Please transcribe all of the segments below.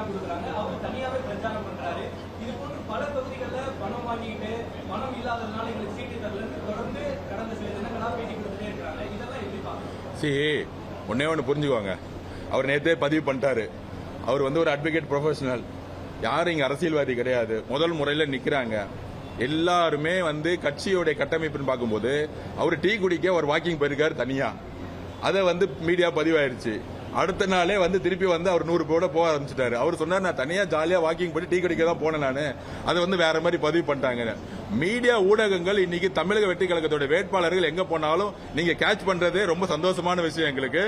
கொடுக்குறாங்க, அவர் தனியாவே பிரச்சாரம் பண்றாரு. இது போன்று பல பகுதிகளில் பணம் வாங்கிட்டு பணம் இல்லாததுனால எங்களுக்கு சீட்டு தரலன்னு தொடர்ந்து கடந்த சில தினங்களா பேட்டி கொடுத்துட்டே இருக்கிறாங்க. இதெல்லாம் எப்படி பாருங்க? ஒன்னே ஒன்று புரிஞ்சுக்குவாங்க. அவர் நேற்றே பதிவு பண்ணிட்டாரு. அவர் வந்து ஒரு அட்வொகேட் ப்ரொஃபஷனல், யாரும் இங்க அரசியல்வாதி கிடையாது. முதல் முறையில் நிக்கிறாங்க. எல்லாருமே வந்து கட்சியோட கட்டமைப்புன்னு பார்க்கும்போது அவர் டீ குடிக்க ஒரு வாக்கிங் போயிருக்காரு தனியா. அதை வந்து மீடியா பதிவாயிருச்சு. அடுத்த நாளே வந்து திருப்பி வந்து அவர் 100 பேரோட போக ஆரம்பிச்சிட்டாரு. அவர் சொன்னார், நான் தனியா ஜாலியா வாக்கிங் போய் டீ குடிக்க தான் போனேன் நானு. அதை வந்து வேற மாதிரி பதிவு பண்ணிட்டாங்க. மீடியா ஊடகங்கள் இன்னைக்கு தமிழக வெற்றி கழகத்தோட வேட்பாளர்கள் எங்க போனாலும் நீங்க கேட்ச் பண்றதே ரொம்ப சந்தோஷமான விஷயம் எங்களுக்கு.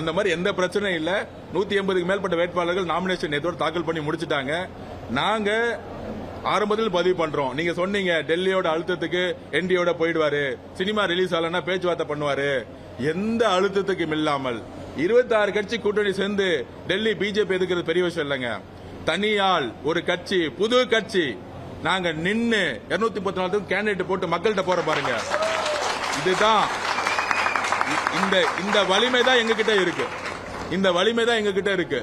அந்த மாதிரி எந்த பிரச்சனையும் இல்ல. 180க்கு மேற்பட்ட வேட்பாளர்கள் நாமினேஷன் நேத்தோட தாக்கல் பண்ணி முடிச்சிட்டாங்க. நாங்க ஆரம்பத்தில் பதிவு பண்றோம். நீங்க சொன்னீங்க டெல்லியோட அழுத்தத்துக்கு என்டியோட போயிடுவாரு, சினிமா ரிலீஸ் ஆகலன்னா பேச்சுவார்த்தை பண்ணுவாரு. எந்த அழுத்தத்துக்கும் இல்லாமல் 26 கட்சி கூட்டணி சேர்ந்து டெல்லி பிஜேபி எதுக்கிறது பெரிய விஷயம் இல்லைங்க. தனியால் ஒரு கட்சி, புது கட்சி, நாங்க நின்னு 234 கேண்டிடேட் போட்டு மக்கள்கிட்ட போற பாருங்க. இதுதான் இந்த வலிமை தான் எங்க கிட்ட இருக்கு. இந்த வலிமை தான் எங்க கிட்ட இருக்கு.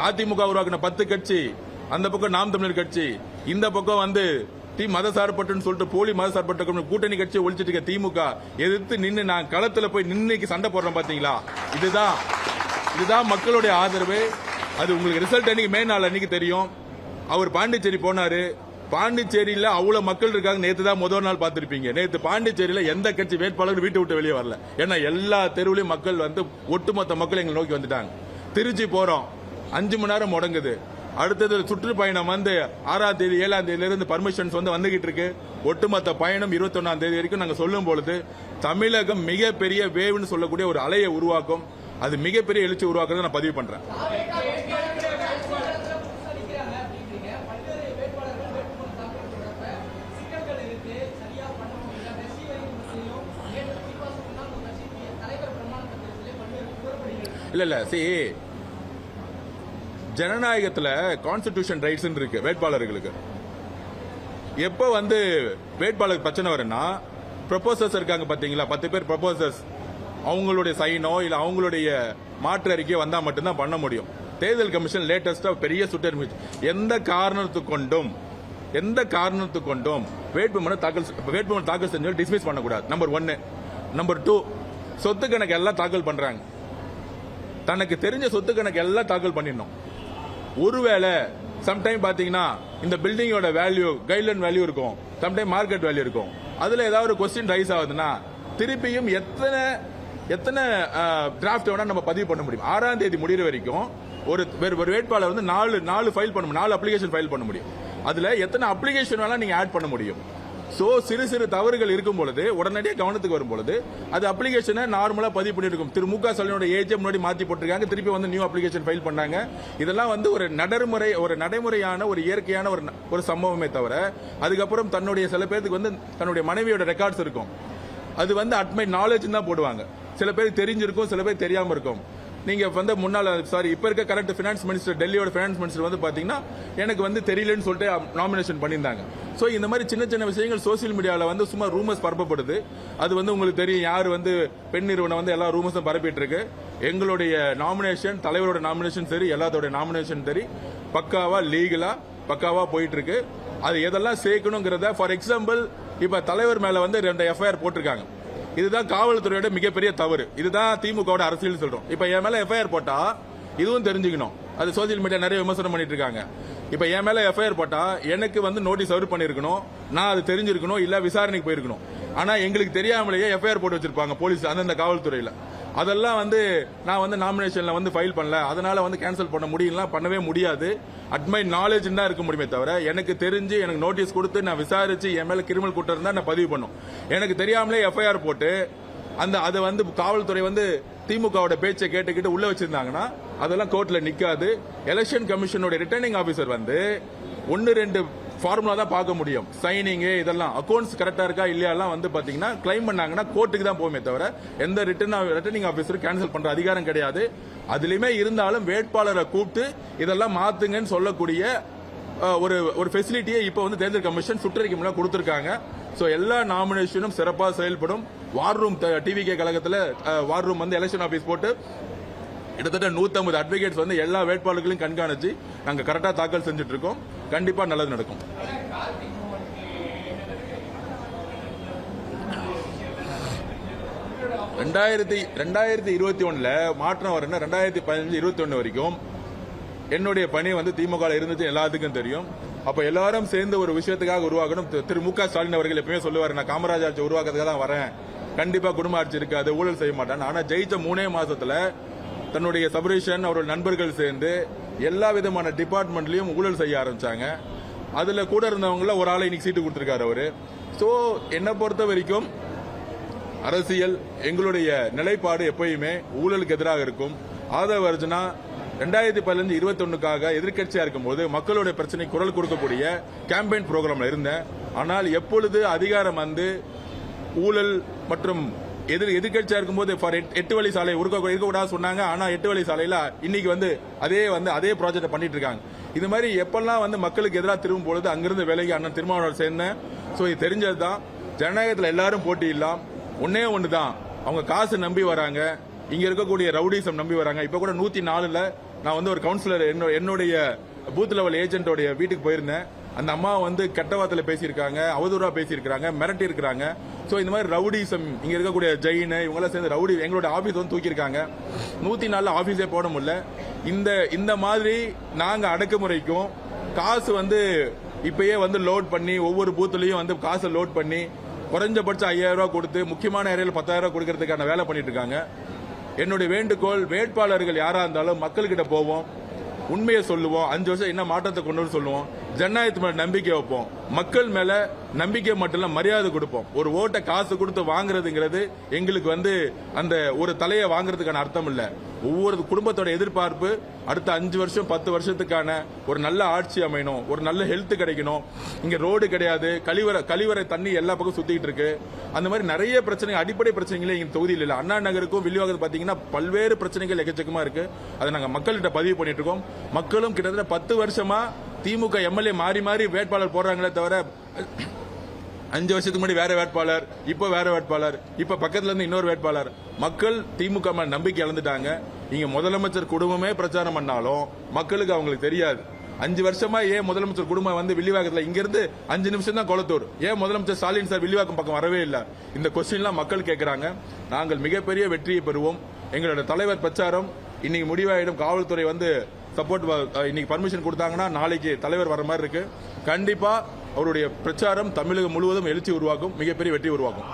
அதிமுக உருவாக்கின 10 கட்சி, அந்த பக்கம் நாம் தமிழர் கட்சி, இந்த பக்கம் வந்து மதசார்பட்டுன்னு சொல்லிட்டு போலி மதசார்பட்ட கூட்டணி கட்சியை ஒழிச்சிட்டு இருக்க திமுக எதிர்த்து நின்று நான் களத்துல போய் நின்னுக்கு சண்டை போடுறோம் பாத்தீங்களா? இதுதான் மக்களுடைய ஆதரவு. அது உங்களுக்கு ரிசல்ட் அன்னைக்கு மே நாள் அன்னைக்கு தெரியும். அவர் பாண்டிச்சேரி போனாரு. பாண்டிச்சேரியில அவ்வளவு மக்கள் இருக்காங்க. நேத்து தான் முதல் நாள் பார்த்திருப்பீங்க. நேத்து பாண்டிச்சேரியில எந்த கட்சி வேட்பாளர் வீட்டை விட்டு வெளியே வரல. ஏன்னா எல்லா தெருவிலையும் மக்கள் வந்து ஒட்டுமொத்த மக்கள் எங்களை நோக்கி வந்துட்டாங்க. திருச்சி போறோம், 5 மணி நேரம் முடங்குது. அடுத்தது சுற்றுப்பயணம் வந்து 6ஆம் தேதி 7ஆம் தேதியில இருந்து பர்மிஷன்ஸ் வந்து வந்துகிட்டு இருக்கு. ஒட்டுமொத்த பயணம் 21ஆம் தேதி வரைக்கும் நாங்க சொல்லும் பொழுது தமிழகம் மிகப்பெரிய வேவ்னு சொல்லக்கூடிய ஒரு அலையை உருவாக்கும். அது மிகப்பெரிய எழுச்சி உருவாக்குறத நான் பதிவு பண்றேன். இல்ல ஜனநாயகத்துல கான்ஸ்டிடியூஷன் ரைட்ஸ் இருக்கு வேட்பாளர்களுக்கு. எப்ப வந்து வேட்பாளர் பிரச்சனை வரும்னா, ப்ரொபோசர்ஸ் இருக்காங்க பாத்தீங்களா, 10 பேர் ப்ரொபோசர்ஸ், அவங்களுடைய சைனோ இல்ல அவங்களுடைய மாற்று அறிக்கை வந்தா மட்டும்தான் பண்ண முடியும். தேர்தல் கமிஷன் லேட்டஸ்டா பெரிய சுட்டறிவிச்சு, எந்த காரணத்துக்கு கொண்டும் வேட்புமனு தாக்கல் செஞ்சு டிஸ்மிஸ் பண்ணக்கூடாது. நம்பர் 1. நம்பர் 2, சொத்து கணக்கு எல்லாம் தாக்கல் பண்றாங்க. தனக்கு தெரிஞ்ச சொத்து கணக்கு எல்லாம் தாக்கல் பண்ணிடணும். ஒருவேளை சம்டைம் பாத்தீங்கன்னா இந்த பில்டிங்கோட வேல்யூ கைட்லைன் வேல்யூ இருக்கும், சம்டைம் மார்க்கெட் வேல்யூ இருக்கும். அதுல ஏதாவது ஒரு கொஸ்டின் ரைஸ் ஆகுதுன்னா திருப்பியும் எத்தனை டிராஃப்ட் வேணா நம்ம பதிவு பண்ண முடியும். 6ஆம் தேதி முடிகிற வரைக்கும் ஒரு வேட்பாளர் வந்து 4 ஃபைல் பண்ண முடியும், 4 அப்ளிகேஷன் ஃபைல் பண்ண முடியும். அதுல எத்தனை அப்ளிகேஷன் வேணா நீங்க ஆட் பண்ண முடியும். சோ சிறு தவறுகள் இருக்கும் பொழுது உடனடியாக கவனத்துக்கு வரும் பொழுது அது அப்ளிகேஷனை நார்மலா பதிவு பண்ணிருக்கும். திரு மு க ஸ்டாலினோட ஏஜ் முன்னாடி மாத்தி போட்டிருக்காங்க, திருப்பி வந்து நியூ அப்ளிகேஷன் ஃபைல் பண்ணாங்க. இதெல்லாம் வந்து ஒரு நடைமுறையான ஒரு இயற்கையான ஒரு சம்பவமே தவிர அதுக்கப்புறம் தன்னுடைய சில பேருக்கு வந்து தன்னுடைய மனைவியோட ரெக்கார்ட்ஸ் இருக்கும். அது வந்து அட்மை நாலேஜ் தான் போடுவாங்க. சில பேருக்கு தெரிஞ்சிருக்கும், சில பேர் தெரியாம இருக்கும். நீங்க வந்து முன்னாள் இப்ப இருக்க கரண்ட் பினான்ஸ் மினிஸ்டர், டெல்லியோட பினான்ஸ் மினிஸ்டர் வந்து பாத்தீங்கன்னா எனக்கு வந்து தெரியலன்னு சொல்லிட்டு நாமினேஷன் பண்ணியிருந்தாங்க. சோ இந்த மாதிரி சின்ன விஷயங்கள் சோசியல் மீடியாவில் வந்து சும்மா ரூமர்ஸ் பரப்பப்படுது. அது வந்து உங்களுக்கு தெரியும், யாரு வந்து பெண் நிறுவனம் வந்து எல்லா ரூமர்ஸும் பரப்பிட்டு இருக்கு. எங்களுடைய நாமினேஷன், தலைவரோட நாமினேஷன் சரி, எல்லாத்தோட நாமினேஷன் சரி, பக்காவா லீகலா பக்காவா போயிட்டு இருக்கு. அது எதெல்லாம் சேர்க்கணுங்கிறத, ஃபார் எக்ஸாம்பிள் இப்ப தலைவர் மேல வந்து 2 எஃப்ஐஆர் போட்டிருக்காங்க. இதுதான் காவல்துறையோட மிகப்பெரிய தவறு. இதுதான் திமுக அரசியல் சொல்றோம். இப்ப என் மேல எஃப்ஐஆர் போட்டா இதுவும் தெரிஞ்சுக்கணும். அது சோசியல் மீடியா நிறைய விமர்சனம் பண்ணிட்டு இருக்காங்க. இப்ப என் மேல எஃப்ஐஆர் போட்டா எனக்கு வந்து நோட்டீஸ் சர்வ் பண்ணிருக்கணும், நான் அது தெரிஞ்சிருக்கணும், இல்ல விசாரணைக்கு போயிருக்கணும். ஆனா எங்களுக்கு தெரியாமலேயே எஃப்ஐஆர் போட்டு வச்சிருப்பாங்க போலீஸ், அந்தந்த காவல்துறையில. அதெல்லாம் வந்து நான் வந்து நாமினேஷன்ல வந்து ஃபைல் பண்ணல, அதனால வந்து கேன்சல் பண்ண முடியலாம், பண்ணவே முடியாது. அட்மை நாலேஜ் தான் இருக்க முடியுமே தவிர எனக்கு தெரிஞ்சு எனக்கு நோட்டீஸ் கொடுத்து நான் விசாரிச்சு என் மேல கிரிமினல் குற்றம் இருந்தா நான் பதிவு பண்ணும். எனக்கு தெரியாமலே எஃப்ஐஆர் போட்டு அதை வந்து காவல்துறை வந்து திமுகவோட பேச்சை கேட்டுக்கிட்டு உள்ள வச்சிருந்தாங்கன்னா அதெல்லாம் கோர்ட்ல நிக்காது. எலெக்ஷன் கமிஷனோட ரிட்டர்னிங் ஆபீசர் வந்து 1-2 ஃபார்முலா தான் பார்க்க முடியும். சைனிங் இதெல்லாம் அக்கௌண்ட்ஸ் கரெக்டா இருக்கா இல்லையா வந்து பாத்தீங்கன்னா கிளைம் பண்ணாங்கன்னா கோர்ட்டுக்கு தான் போகுமே தவிர எந்த ரிட்டர்னிங் ஆபீசர் கேன்சல் பண்ற அதிகாரம் கிடையாது. அதுலயுமே இருந்தாலும் வேட்பாளரை கூப்பிட்டு இதெல்லாம் மாத்துங்கன்னு சொல்லக்கூடிய ஒரு ஃபெசிலிட்டியை இப்ப வந்து தேர்தல் கமிஷன் சுற்றறிக்கை மூலம் கொடுத்திருக்காங்க. சோ எல்லா நாமினேஷனும் சிறப்பாக செயல்படும். வார் ரூம் டிவிகே கழகத்தில் வார் ரூம் வந்து எலெக்ஷன் ஆபீஸ் போட்டு கிட்டத்தட்ட 150 அட்வொகேட்ஸ் வந்து எல்லா வேட்பாளர்களையும் கண்காணிச்சு நாங்க கரெக்டா தாக்கல் செஞ்சுட்டு இருக்கோம். கண்டிப்பா நல்லது நடக்கும். ரெண்டாயிரத்தி 21 மாற்றம் வரணும். 2015 21 வரைக்கும் என்னுடைய பணி வந்து திமுக இருந்துச்சு, எல்லாத்துக்கும் தெரியும். அப்ப எல்லாரும் சேர்ந்து ஒரு விஷயத்துக்காக உருவாக்கணும். திரு மு.க. ஸ்டாலின் அவர்கள் எப்பவுமே சொல்லுவாரு, நான் காமராஜ் ஆட்சி உருவாக்குறதுக்காக தான் வரேன், கண்டிப்பா குடும்ப ஆட்சி இருக்காது, ஊழல் செய்ய மாட்டேன். ஆனா ஜெயிச்ச 3 மாசத்துல தன்னுடைய சபரீஷன் அவர்கள் நண்பர்கள் சேர்ந்து எல்லா விதமான டிபார்ட்மெண்ட்லயும் ஊழல் செய்ய ஆரம்பிச்சாங்க. அதுல கூட இருந்தவங்கள ஒரு ஆளை இன்னைக்கு சீட்டு கொடுத்திருக்காரு அவரு. சோ என்னை பொறுத்த வரைக்கும் அரசியல் எங்களுடைய நிலைப்பாடு எப்பயுமே ஊழலுக்கு எதிராக இருக்கும். ஆதரவு அர்ஜுனா 2015 21க்காக எதிர்க்கட்சியா இருக்கும்போது மக்களுடைய பிரச்சனை குரல் கொடுக்கக்கூடிய கேம்பெயின் ப்ரோக்ராம்ல இருந்தேன். ஆனால் எப்பொழுது அதிகாரம் வந்து ஊழல் மற்றும் எதிர்க்கட்சியா இருக்கும்போது 8 வழி சாலை இருக்கக்கூடாது சொன்னாங்க. ஆனா 8 வழி சாலையில இன்னைக்கு அதே ப்ராஜெக்ட் பண்ணிட்டு இருக்காங்க. இது மாதிரி எப்பெல்லாம் வந்து மக்களுக்கு எதிராக திரும்பும் பொழுது அங்கிருந்து வேலைக்கு அண்ணன் திருமாவளவன் சேர்ந்தேன். சோ இது தெரிஞ்சதுதான். ஜனநாயகத்தில் எல்லாரும் போட்டி இல்லாம், ஒன்னே ஒண்ணுதான், அவங்க காசு நம்பி வராங்க, இங்க இருக்கக்கூடிய ரவுடிசம் நம்பி வராங்க. இப்ப கூட 104ல நான் வந்து ஒரு கவுன்சிலர் என்னுடைய பூத் லெவல் ஏஜென்டோடைய வீட்டுக்கு போயிருந்தேன். அந்த அம்மா வந்து கெட்ட வார்த்தையில பேசியிருக்காங்க, அவதூறா பேசியிருக்காங்க, மிரட்டி இருக்காங்க. சோ இந்த மாதிரி ரவுடிசம் இங்க இருக்கக்கூடிய ஜெயின் இவங்க சேர்ந்து ரவுடி எங்களோட ஆபீஸ் வந்து தூக்கியிருக்காங்க. 104ல ஆபீஸே போட முடியல. இந்த மாதிரி நாங்க அடக்குமுறைக்கும் காசு வந்து இப்பயே வந்து லோட் பண்ணி ஒவ்வொரு பூத்துலயும் வந்து காசை லோட் பண்ணி குறைஞ்சபட்சம் 5000 ரூபாய் கொடுத்து முக்கியமான ஏரியாவில் 10,000 ரூபாய் கொடுக்கறதுக்கான வேலை பண்ணிட்டு இருக்காங்க. என்னுடைய வேண்டுகோள், வேட்பாளர்கள் யாரா இருந்தாலும் மக்கள்கிட்ட போவோம், உண்மையை சொல்லுவோம், 5 வருஷம் என்ன மாற்றத்தை கொண்டு வர சொல்லுவோம், ஜனநாயகத்து மேல நம்பிக்கை வைப்போம், மக்கள் மேல நம்பிக்கை மட்டும் இல்ல மரியாதை கொடுப்போம். ஒரு ஓட்டை காசு கொடுத்து வாங்குறதுங்கிறது எங்களுக்கு வந்து அந்த ஒரு தலையை வாங்குறதுக்கான அர்த்தம் இல்ல. ஒவ்வொரு குடும்பத்தோட எதிர்பார்ப்பு அடுத்த 5 வருஷம் 10 வருஷத்துக்கான ஒரு நல்ல ஆட்சி அமையணும், ஒரு நல்ல ஹெல்த் கிடைக்கணும். இங்க ரோடு கிடையாது, கழிவறை தண்ணி எல்லா பக்கம் சுத்திட்டு இருக்கு. அந்த மாதிரி நிறைய பிரச்சனைகள், அடிப்படை பிரச்சனைகளே இங்க தொகுதியில் இல்ல. அண்ணா நகருக்கும் வில்லிவாக்கம் பாத்தீங்கன்னா பல்வேறு பிரச்சனைகள் எக்கச்சக்கமா இருக்கு. அதை நாங்க மக்கள்கிட்ட பதிவு பண்ணிட்டு இருக்கோம். மக்களும் கிட்டத்தட்ட 10 வருஷமா திமுக எம்எல்ஏ மாறி மாறி வேட்பாளர் போடுறாங்களே தவிர 5 வருஷத்துக்கு முன்னாடி வேற வேட்பாளர், இப்ப வேற வேட்பாளர், இப்ப பக்கத்துல இருந்து இன்னொரு வேட்பாளர். மக்கள் திமுக மேல நம்பிக்கை இழந்துட்டாங்க. இங்க முதலமைச்சர் குடும்பமே பிரச்சாரம் பண்ணாலும் மக்களுக்கு அவங்களுக்கு தெரியாது. 5 வருஷமா ஏன் முதலமைச்சர் குடும்பம் வந்து வில்லிவாக்கத்துல இங்க இருந்து 5 நிமிஷம் தான் கொளத்தூர், ஏன் முதலமைச்சர் ஸ்டாலின் சார் வில்லிவாக்கம் பக்கம் வரவே இல்லை? இந்த கொஸ்டின் எல்லாம் மக்கள் கேட்கிறாங்க. நாங்கள் மிகப்பெரிய வெற்றியை பெறுவோம். எங்களோட தலைவர் பிரச்சாரம் இன்னைக்கு முடிவாயிடும். காவல்துறை வந்து சப்போர்ட் இன்னைக்கு பர்மிஷன் கொடுத்தாங்கன்னா நாளைக்கு தலைவர் வர மாதிரி இருக்கு. கண்டிப்பா அவருடைய பிரச்சாரம் தமிழகம் முழுவதும் எழுச்சி உருவாக்கும், மிகப்பெரிய வெற்றி உருவாக்கும்.